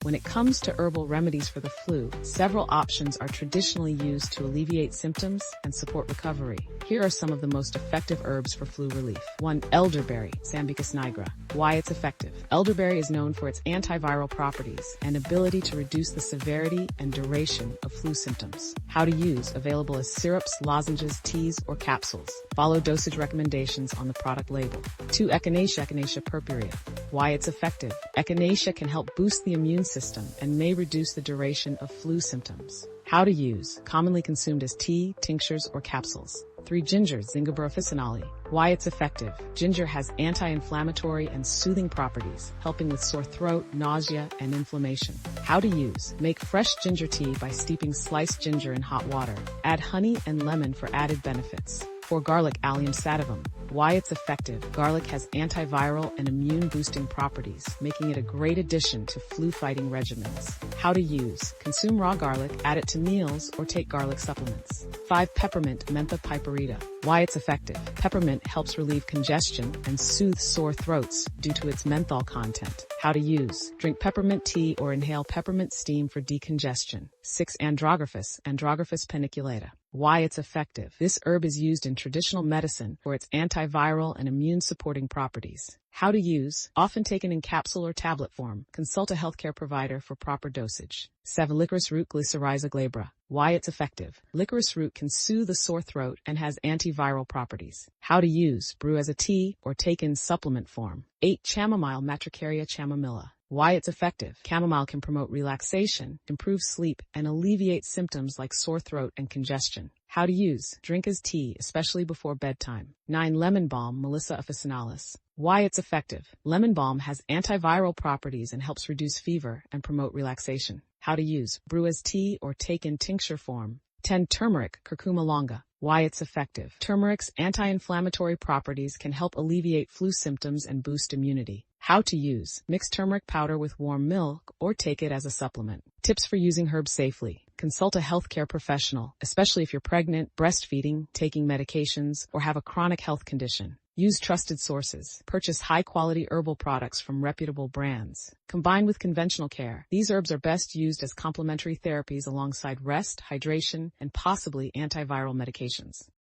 When it comes to herbal remedies for the flu, several options are traditionally used to alleviate symptoms and support recovery. Here are some of the most effective herbs for flu relief. 1. Elderberry, Sambucus nigra. Why it's effective. Elderberry is known for its antiviral properties and ability to reduce the severity and duration of flu symptoms. How to use. Available as syrups, lozenges, teas, or capsules. Follow dosage recommendations on the product label. 2. Echinacea, Echinacea purpurea. Why it's effective. Echinacea can help boost the immune system and may reduce the duration of flu symptoms. How to use. Commonly consumed as tea, tinctures, or capsules. 3. Ginger, Zingiber officinale. Why it's effective. Ginger has anti-inflammatory and soothing properties, helping with sore throat, nausea, and inflammation. How to use. Make fresh ginger tea by steeping sliced ginger in hot water. Add honey and lemon for added benefits. 4. Garlic, Allium sativum. Why it's effective. Garlic has antiviral and immune-boosting properties, making it a great addition to flu-fighting regimens. How to use. Consume raw garlic, add it to meals, or take garlic supplements. 5. Peppermint, Mentha piperita. Why it's effective. Peppermint helps relieve congestion and soothe sore throats due to its menthol content. How to use. Drink peppermint tea or inhale peppermint steam for decongestion. 6. Andrographis, Andrographis paniculata. Why it's effective. This herb is used in traditional medicine for its antiviral and immune-supporting properties. How to use. Often taken in capsule or tablet form. Consult a healthcare provider for proper dosage. 7. Licorice root, Glycyrrhiza glabra. Why it's effective. Licorice root can soothe a sore throat and has antiviral properties. How to use. Brew as a tea or take in supplement form. 8. Chamomile, Matricaria chamomilla. Why it's effective. Chamomile can promote relaxation, improve sleep, and alleviate symptoms like sore throat and congestion. How to use. Drink as tea, especially before bedtime. 9. Lemon balm, Melissa officinalis. Why it's effective. Lemon balm has antiviral properties and helps reduce fever and promote relaxation. How to use. Brew as tea or take in tincture form. 10. Turmeric, Curcuma longa. Why it's effective. Turmeric's anti-inflammatory properties can help alleviate flu symptoms and boost immunity. How to use. Mix turmeric powder with warm milk or take it as a supplement. Tips for using herbs safely. Consult a healthcare professional, especially if you're pregnant, breastfeeding, taking medications, or have a chronic health condition. Use trusted sources. Purchase high-quality herbal products from reputable brands. Combined with conventional care, these herbs are best used as complementary therapies alongside rest, hydration, and possibly antiviral medications.